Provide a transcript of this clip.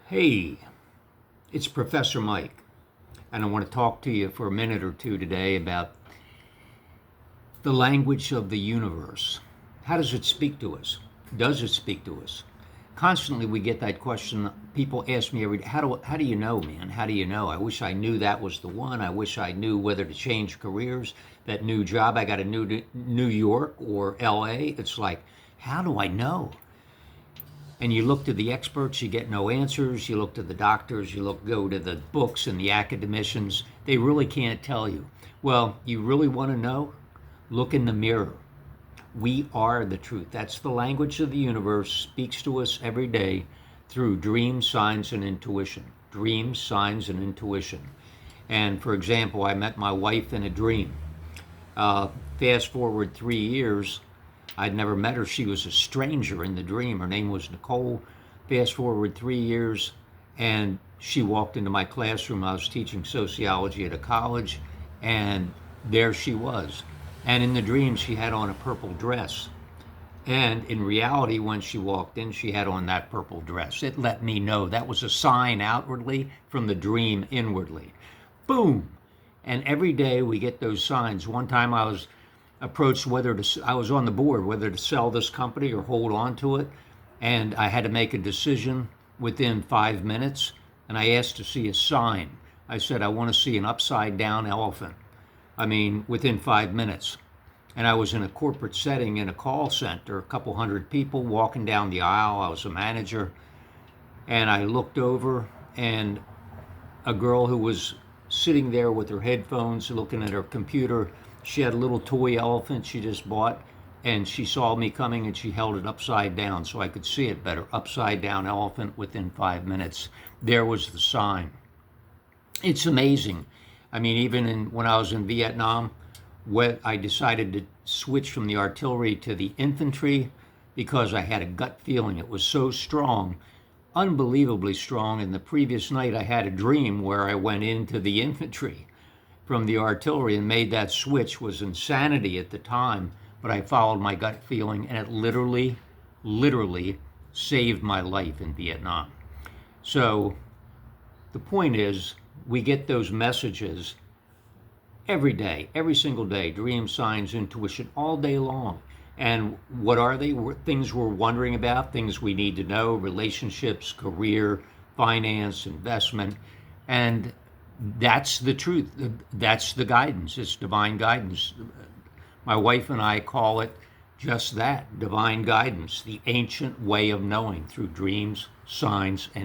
Hey, it's Professor Mike, and I want to talk to you for a minute or two today about the language of the universe. How does it speak to us? Does it speak to us? Constantly we get that question. People ask me every day, how do you know, man? How do you know? I wish I knew that was the one. I wish I knew whether to change careers, that new job. I got a New York or LA. It's like, how do I know? And you look to the experts, you get no answers. You look to the doctors, go to the books and the academicians. They really can't tell you. Well, you really want to know? Look in the mirror. We are the truth. That's the language of the universe, speaks to us every day through dreams, signs, and intuition. Dreams, signs, and intuition. And for example, I met my wife in a dream. Fast forward 3 years, I'd never met her. She was a stranger in the dream. Her name was Nicole. Fast forward 3 years, and she walked into my classroom. I was teaching sociology at a college, and there she was. And in the dream, she had on a purple dress. And in reality, when she walked in, she had on that purple dress. It let me know that was a sign outwardly from the dream inwardly. Boom! And every day we get those signs. One time I was approached I was on the board whether to sell this company or hold on to it. And I had to make a decision within 5 minutes. And I asked to see a sign. I said, I want to see an upside down elephant. Within 5 minutes. And I was in a corporate setting in a call center, a couple hundred people walking down the aisle. I was a manager. And I looked over, and a girl who was sitting there with her headphones looking at her computer, she had a little toy elephant she just bought, and she saw me coming and she held it upside down so I could see it better. Upside down elephant within 5 minutes. There was the sign. It's amazing. Even when I was in Vietnam, when I decided to switch from the artillery to the infantry because I had a gut feeling. It was so strong, unbelievably strong. And the previous night I had a dream where I went into the infantry from the artillery and made that switch. Was insanity at the time, but I followed my gut feeling, and it literally saved my life in Vietnam. So the point is, we get those messages every day, every single day, dreams, signs, intuition, all day long. And what are they? Things we're wondering about, things we need to know, relationships, career, finance, investment. And that's the truth. That's the guidance. It's divine guidance. My wife and I call it just that, divine guidance, the ancient way of knowing through dreams, signs, and